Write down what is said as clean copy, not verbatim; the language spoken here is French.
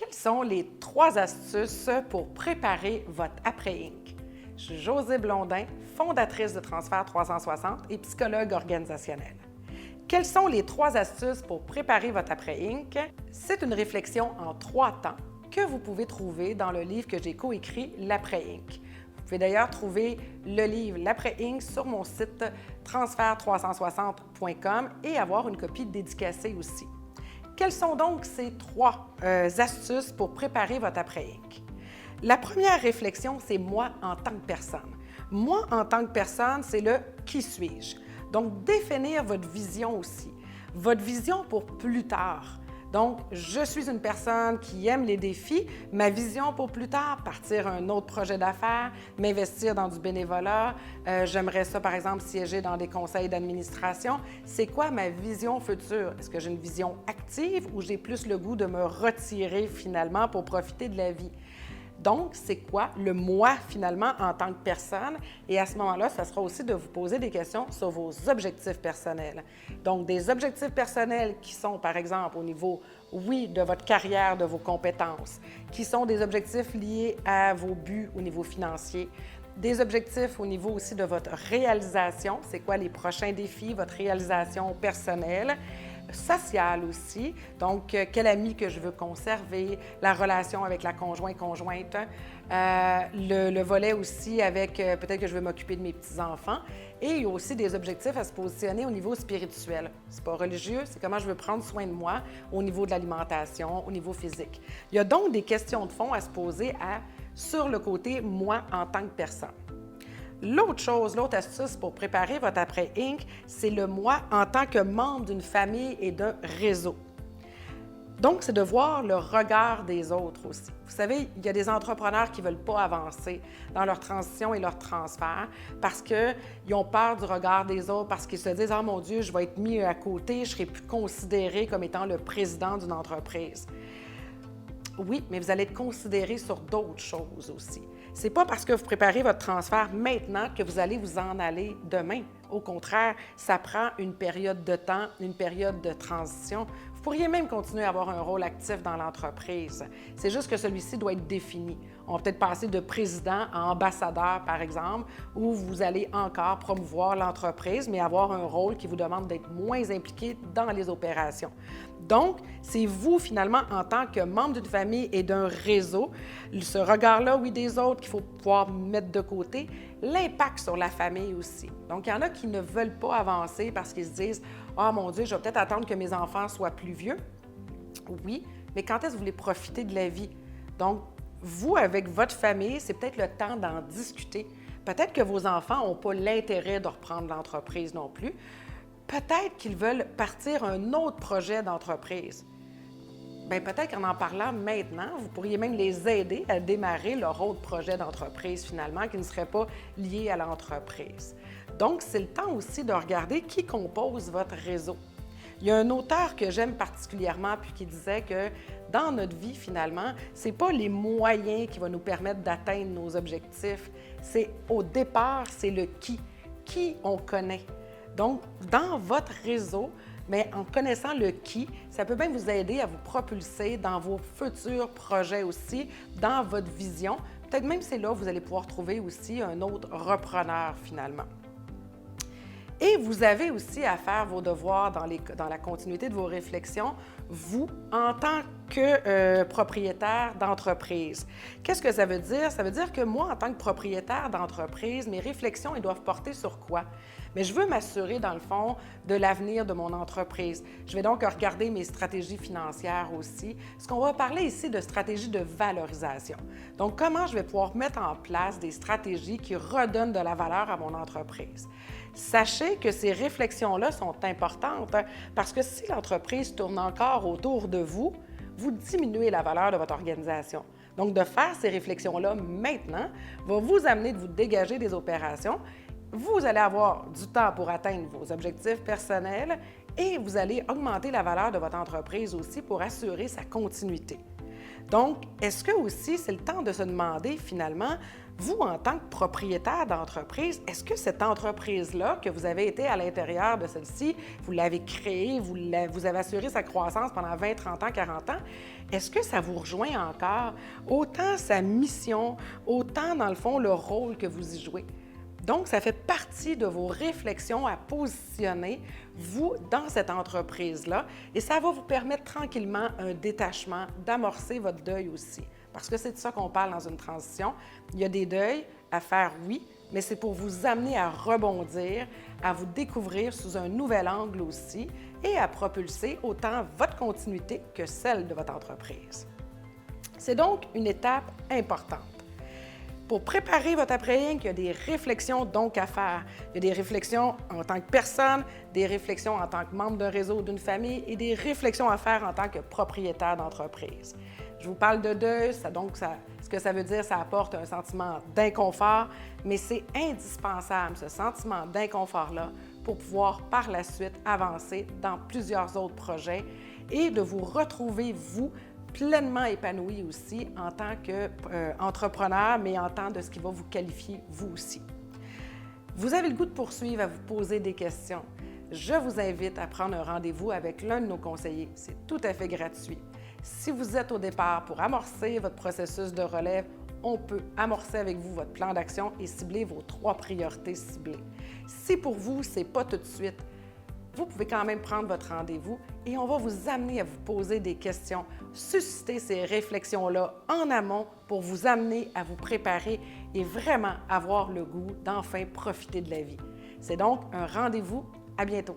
Quelles sont les 3 astuces pour préparer votre après-Inc? Je suis Josée Blondin, fondatrice de Transfert 360 et psychologue organisationnelle. Quelles sont les 3 astuces pour préparer votre après-Inc? C'est une réflexion en 3 temps que vous pouvez trouver dans le livre que j'ai coécrit, L'Après-Inc. Vous pouvez d'ailleurs trouver le livre L'Après-Inc sur mon site transfert360.com et avoir une copie dédicacée aussi. Quelles sont donc ces 3 astuces pour préparer votre après-Inc? La première réflexion, c'est moi en tant que personne. Moi en tant que personne, c'est le « qui suis-je ». Donc, définir votre vision aussi, votre vision pour plus tard. Donc, je suis une personne qui aime les défis. Ma vision pour plus tard, partir un autre projet d'affaires, m'investir dans du bénévolat. J'aimerais ça, par exemple, siéger dans des conseils d'administration. C'est quoi ma vision future? Est-ce que j'ai une vision active ou j'ai plus le goût de me retirer finalement pour profiter de la vie? Donc, c'est quoi le moi, finalement, en tant que personne? Et à ce moment-là, ça sera aussi de vous poser des questions sur vos objectifs personnels. Donc, des objectifs personnels qui sont, par exemple, au niveau, oui, de votre carrière, de vos compétences, qui sont des objectifs liés à vos buts au niveau financier, des objectifs au niveau aussi de votre réalisation, c'est quoi les prochains défis, votre réalisation personnelle, sociale aussi, donc quel ami que je veux conserver, la relation avec la conjointe, le volet aussi avec peut-être que je veux m'occuper de mes petits-enfants, et il y a aussi des objectifs à se positionner au niveau spirituel. C'est pas religieux, c'est comment je veux prendre soin de moi au niveau de l'alimentation, au niveau physique. Il y a donc des questions de fond à se poser sur le côté moi en tant que personne. L'autre chose, l'autre astuce pour préparer votre après-Inc, c'est le moi en tant que membre d'une famille et d'un réseau. Donc, c'est de voir le regard des autres aussi. Vous savez, il y a des entrepreneurs qui ne veulent pas avancer dans leur transition et leur transfert parce qu'ils ont peur du regard des autres, parce qu'ils se disent « Ah mon Dieu, je vais être mis à côté, je ne serai plus considéré comme étant le président d'une entreprise. » Oui, mais vous allez être considéré sur d'autres choses aussi. C'est pas parce que vous préparez votre transfert maintenant que vous allez vous en aller demain. Au contraire, ça prend une période de temps, une période de transition. Vous pourriez même continuer à avoir un rôle actif dans l'entreprise. C'est juste que celui-ci doit être défini. On va peut-être passer de président à ambassadeur, par exemple, où vous allez encore promouvoir l'entreprise, mais avoir un rôle qui vous demande d'être moins impliqué dans les opérations. Donc, c'est vous, finalement, en tant que membre d'une famille et d'un réseau, ce regard-là, oui, des autres, qu'il faut pouvoir mettre de côté, l'impact sur la famille aussi. Donc, il y en a qui ne veulent pas avancer parce qu'ils se disent « Ah, mon Dieu, je vais peut-être attendre que mes enfants soient plus vieux. » Oui, mais quand est-ce que vous voulez profiter de la vie? Donc, vous, avec votre famille, c'est peut-être le temps d'en discuter. Peut-être que vos enfants n'ont pas l'intérêt de reprendre l'entreprise non plus. Peut-être qu'ils veulent partir un autre projet d'entreprise. Bien, peut-être qu'en parlant maintenant, vous pourriez même les aider à démarrer leur autre projet d'entreprise, finalement, qui ne serait pas lié à l'entreprise. Donc, c'est le temps aussi de regarder qui compose votre réseau. Il y a un auteur que j'aime particulièrement, puis qui disait que dans notre vie, finalement, ce n'est pas les moyens qui vont nous permettre d'atteindre nos objectifs. C'est au départ, c'est le qui on connaît. Donc, dans votre réseau, mais en connaissant le qui, ça peut même vous aider à vous propulser dans vos futurs projets aussi, dans votre vision. Peut-être même c'est là que vous allez pouvoir trouver aussi un autre repreneur finalement. Et vous avez aussi à faire vos devoirs dans la continuité de vos réflexions, vous, en tant que propriétaire d'entreprise. Qu'est-ce que ça veut dire? Ça veut dire que moi, en tant que propriétaire d'entreprise, mes réflexions, elles doivent porter sur quoi? Mais je veux m'assurer, dans le fond, de l'avenir de mon entreprise. Je vais donc regarder mes stratégies financières aussi. Ce qu'on va parler ici de stratégie de valorisation. Donc, comment je vais pouvoir mettre en place des stratégies qui redonnent de la valeur à mon entreprise. Sachez que ces réflexions-là sont importantes parce que si l'entreprise tourne encore autour de vous, vous diminuez la valeur de votre organisation. Donc, de faire ces réflexions-là maintenant va vous amener de vous dégager des opérations. Vous allez avoir du temps pour atteindre vos objectifs personnels et vous allez augmenter la valeur de votre entreprise aussi pour assurer sa continuité. Donc, est-ce que aussi c'est le temps de se demander finalement Vous, en tant que propriétaire d'entreprise, est-ce que cette entreprise-là, que vous avez été à l'intérieur de celle-ci, vous l'avez créée, vous avez assuré sa croissance pendant 20, 30 ans, 40 ans, est-ce que ça vous rejoint encore? Autant sa mission, autant, dans le fond, le rôle que vous y jouez. Donc, ça fait partie de vos réflexions à positionner, vous, dans cette entreprise-là, et ça va vous permettre tranquillement un détachement, d'amorcer votre deuil aussi. Parce que c'est de ça qu'on parle dans une transition. Il y a des deuils à faire, oui, mais c'est pour vous amener à rebondir, à vous découvrir sous un nouvel angle aussi et à propulser autant votre continuité que celle de votre entreprise. C'est donc une étape importante. Pour préparer votre après-Inc, il y a des réflexions donc à faire. Il y a des réflexions en tant que personne, des réflexions en tant que membre d'un réseau ou d'une famille et des réflexions à faire en tant que propriétaire d'entreprise. Je vous parle de deuil, ce que ça veut dire, ça apporte un sentiment d'inconfort, mais c'est indispensable, ce sentiment d'inconfort-là, pour pouvoir par la suite avancer dans plusieurs autres projets et de vous retrouver, vous, pleinement épanoui aussi en tant qu'entrepreneur, mais en tant de ce qui va vous qualifier vous aussi. Vous avez le goût de poursuivre à vous poser des questions. Je vous invite à prendre un rendez-vous avec l'un de nos conseillers. C'est tout à fait gratuit. Si vous êtes au départ pour amorcer votre processus de relève, on peut amorcer avec vous votre plan d'action et cibler vos 3 priorités ciblées. Si pour vous, ce n'est pas tout de suite, vous pouvez quand même prendre votre rendez-vous et on va vous amener à vous poser des questions, susciter ces réflexions-là en amont pour vous amener à vous préparer et vraiment avoir le goût d'enfin profiter de la vie. C'est donc un rendez-vous. À bientôt.